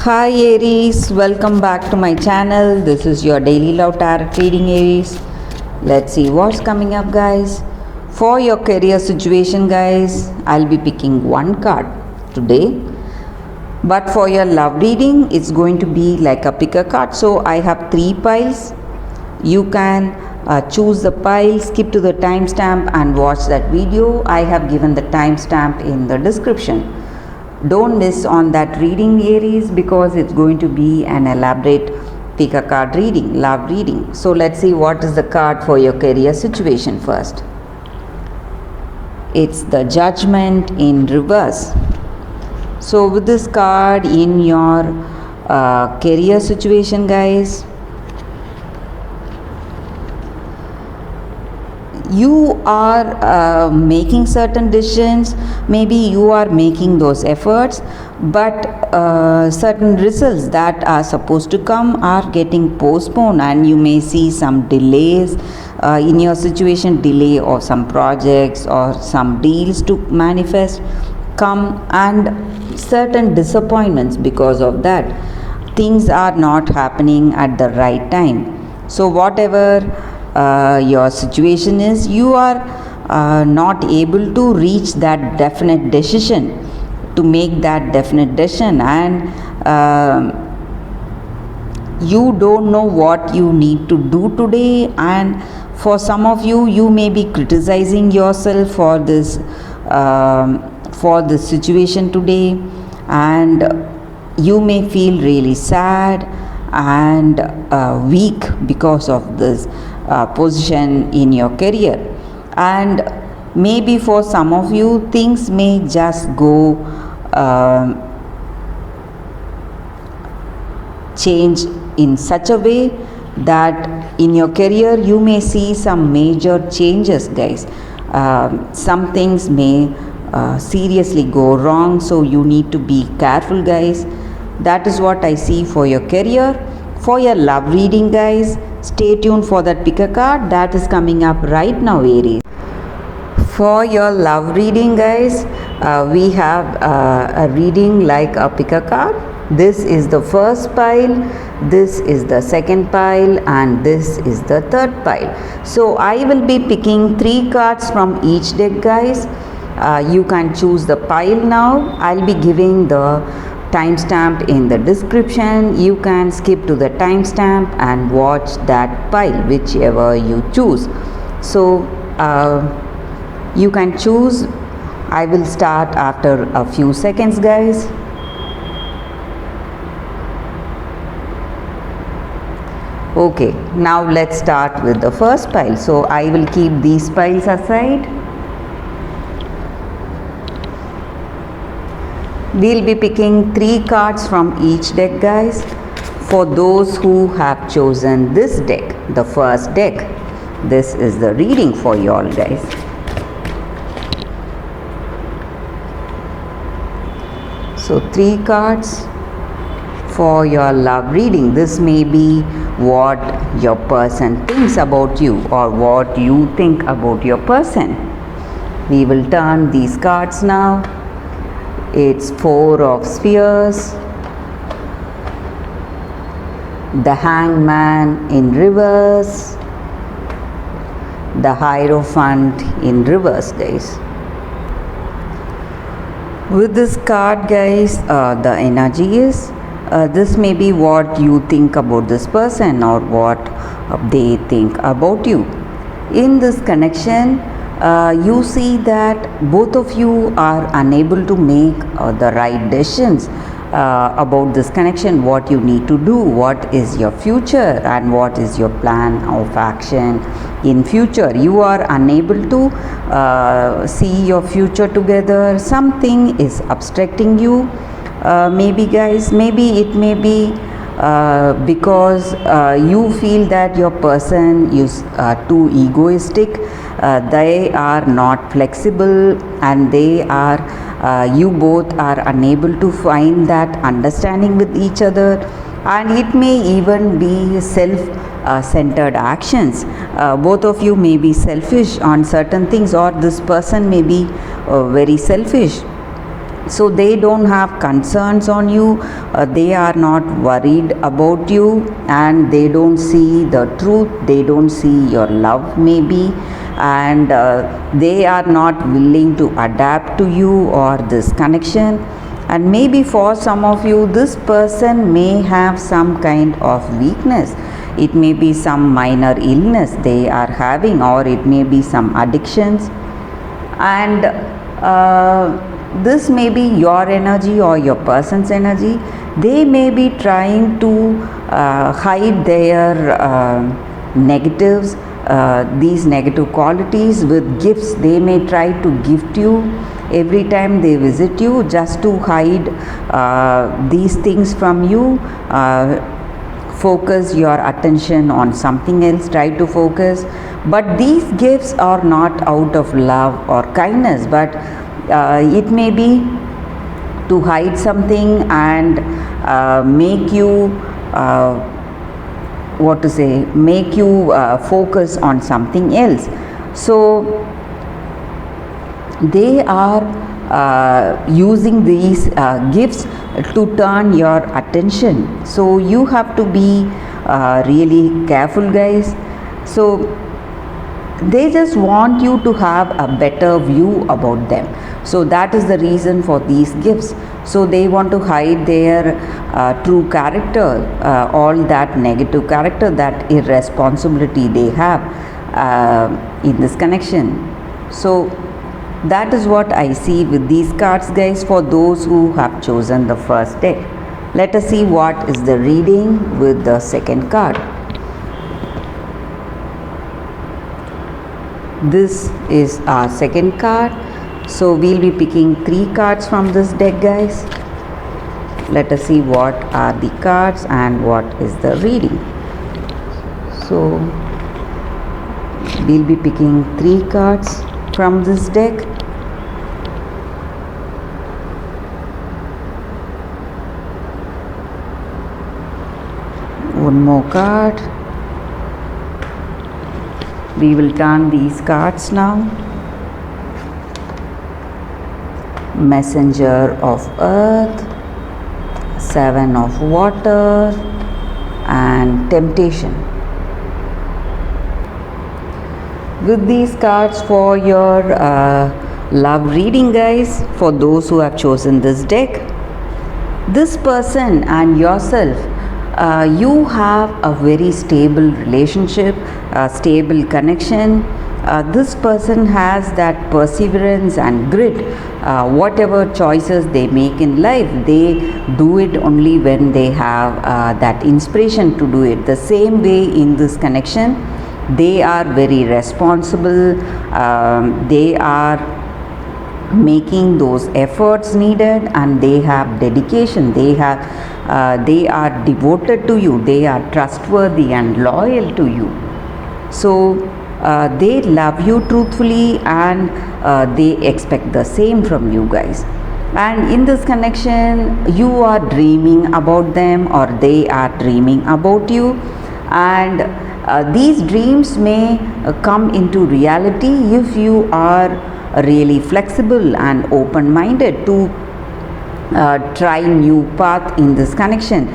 Hi Aries, welcome back to my channel. This is your daily love tarot reading, Aries. Let's see what's coming up, guys. For your career situation, guys, I'll be picking one card today. But for your love reading, it's going to be like a pick a card. So I have three piles. You can choose the pile, skip to the timestamp and watch that video. I have given the timestamp in the description. Don't miss on that reading, Aries, because it's going to be an elaborate pick a card reading, love reading. So let's see what is the card for your career situation first. It's the Judgment in reverse. So with this card in your career situation, guys, you are making certain decisions. Maybe you are making those efforts, but certain results that are supposed to come are getting postponed, and you may see some delays in your situation, delay of some projects or some deals to manifest come, and certain disappointments because of that. Things are not happening at the right time. So whatever your situation is, you are not able to reach that definite decision, to make that definite decision, and you don't know what you need to do today. And for some of you, you may be criticizing yourself for this situation today, and you may feel really sad and weak because of this position in your career. And maybe for some of you, things may just go change in such a way that in your career you may see some major changes, guys. Some things may seriously go wrong, so you need to be careful, guys. That is what I see for your career. For your love reading, guys, stay tuned for that pick a card that is coming up right now, Aries. For your love reading, guys, we have a reading like a pick a card. This is the first pile, this is the second pile, and this is the third pile. So I will be picking three cards from each deck, guys. You can choose the pile now. I'll be giving the timestamp in the description. You can skip to the timestamp and watch that pile, whichever you choose. So you can choose. I will start after a few seconds, guys. Okay, now let's start with the first pile. So I will keep these piles aside. We'll be picking three cards from each deck, guys. For those who have chosen this deck, the first deck, this is the reading for you all, guys. So three cards for your love reading. This may be what your person thinks about you or what you think about your person. We will turn these cards now. It's Four of Spheres, the Hangman in reverse, the Hierophant in reverse, guys. With this card, guys, the energy is this may be what you think about this person or what they think about you. In this connection, you see that both of you are unable to make the right decisions about this connection, what you need to do, what is your future and what is your plan of action in future. You are unable to see your future together. Something is obstructing you. Maybe, guys, maybe it may be because you feel that your person is too egoistic. They are not flexible, and they are you both are unable to find that understanding with each other. And it may even be self-centered actions. Both of you may be selfish on certain things, or this person may be very selfish. so they don't have concerns on you, they are not worried about you, and they don't see the truth, they don't see your love maybe, and they are not willing to adapt to you or this connection. And maybe for some of you, this person may have some kind of weakness. It may be some minor illness they are having, or it may be some addictions, and this may be your energy or your person's energy. They may be trying to hide their negatives, these negative qualities with gifts. They may try to gift you every time they visit you, just to hide these things from you. Focus your attention on something else, try to focus. But these gifts are not out of love or kindness, but it may be to hide something and make you make you focus on something else. So they are using these gifts to turn your attention. So you have to be really careful, guys. So they just want you to have a better view about them. So that is the reason for these gifts. So they want to hide their true character, all that negative character, that irresponsibility they have in this connection. So that is what I see with these cards, guys, for those who have chosen the first deck. Let us see what is the reading with the second card. This is our second card. So we'll be picking 3 cards from this deck, guys. Let us see what are the cards and what is the reading. So we'll be picking 3 cards from this deck. One more card. We will turn these cards now. Messenger of Earth, 7 of Water, and Temptation. With these cards for your love reading, guys, for those who have chosen this deck, this person and yourself, you have a very stable relationship, a stable connection. This person has that perseverance and grit. Whatever choices they make in life, they do it only when they have that inspiration to do it. The same way in this connection, they are very responsible. They are making those efforts needed, and they have dedication. They are devoted to you. They are trustworthy and loyal to you. So they love you truthfully, and they expect the same from you, guys. And in this connection, you are dreaming about them, or they are dreaming about you, and these dreams may come into reality if you are really flexible and open-minded to try new path in this connection,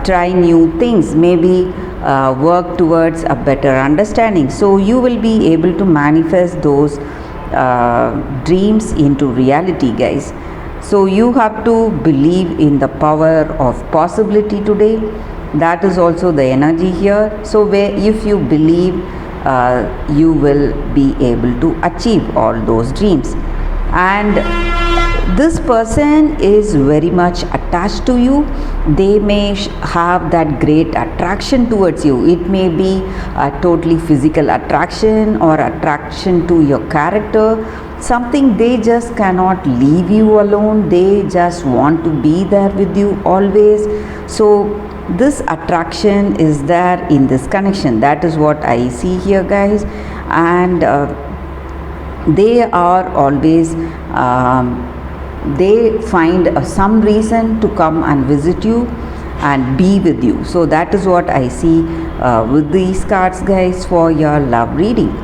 try new things, maybe work towards a better understanding. So you will be able to manifest those dreams into reality, guys. So you have to believe in the power of possibility today. That is also the energy here. So if you believe, you will be able to achieve all those dreams. And this person is very much attached to you. They may have that great attraction towards you. It may be a totally physical attraction or attraction to your character, something. They just cannot leave you alone. They just want to be there with you always. So this attraction is there in this connection. That is what I see here, guys. And they are always they find some reason to come and visit you and be with you. So that is what I see with these cards, guys, for your love reading.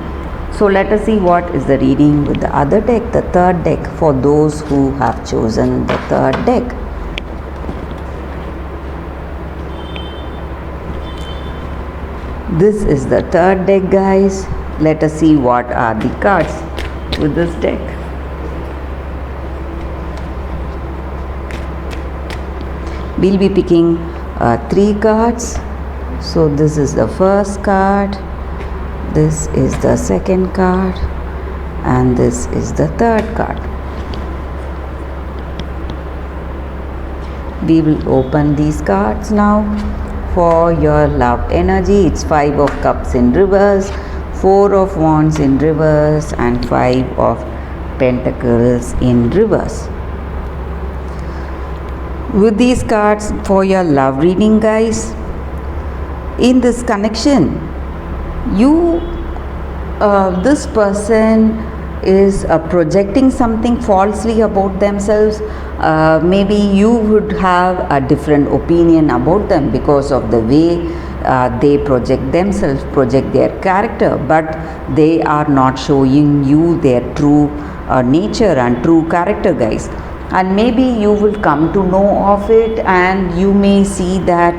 So let us see what is the reading with the other deck, the third deck, for those who have chosen the third deck. This is the third deck, guys. Let us see what are the cards with this deck. We'll be picking 3 cards. So this is the first card, this is the second card, and this is the third card. We will open these cards now. For your love energy, it's 5 of cups in reverse, 4 of wands in reverse, and 5 of pentacles in reverse. With these cards for your love reading, guys, in this connection, this person is projecting something falsely about themselves. Maybe you would have a different opinion about them because of the way they project themselves, project their character, but they are not showing you their true nature and true character, guys. And maybe you will come to know of it, and you may see that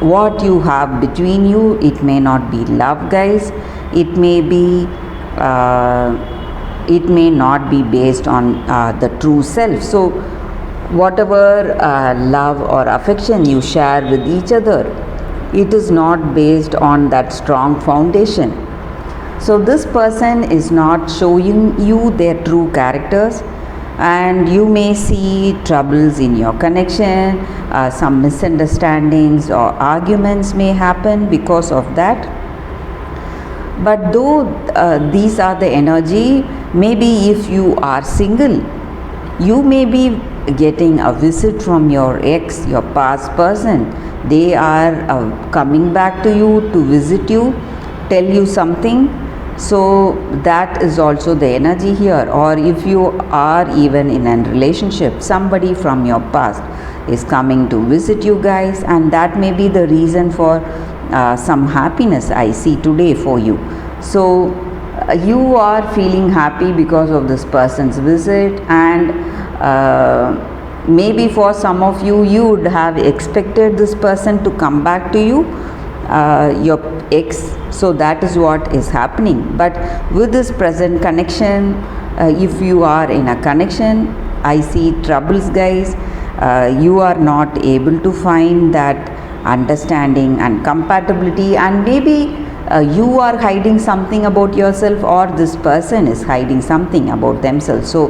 what you have between you, it may not be love, guys. It may not be based on the true self. So whatever love or affection you share with each other, it is not based on that strong foundation. So this person is not showing you their true characters, and you may see troubles in your connection. Some misunderstandings or arguments may happen because of that. But though these are the energy, maybe if you are single, you may be getting a visit from your ex, your past person. They are coming back to you to visit you, tell you something. So that is also the energy here. Or if you are even in a relationship, somebody from your past is coming to visit you, guys, and that may be the reason for some happiness I see today for you. So you are feeling happy because of this person's visit, and maybe for some of you, you would have expected this person to come back to you, your ex. So that is what is happening. But with this present connection, if you are in a connection, I see troubles, guys. You are not able to find that understanding and compatibility, and maybe you are hiding something about yourself, or this person is hiding something about themselves. So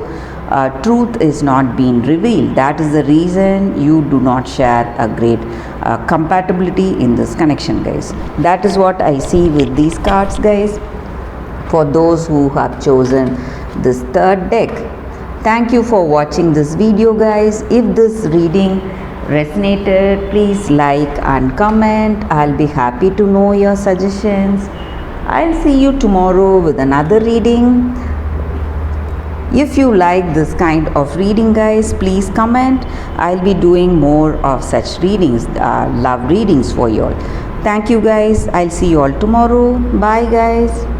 truth is not being revealed. That is the reason you do not share a great compatibility in this connection, guys. That is what I see with these cards, guys, for those who have chosen this third deck. Thank you for watching this video, guys. If this reading resonated, please like and comment. I'll be happy to know your suggestions. I'll see you tomorrow with another reading. If you like this kind of reading, guys, please comment. I'll be doing more of such readings, love readings for you all. Thank you, guys. I'll see you all tomorrow. Bye, guys.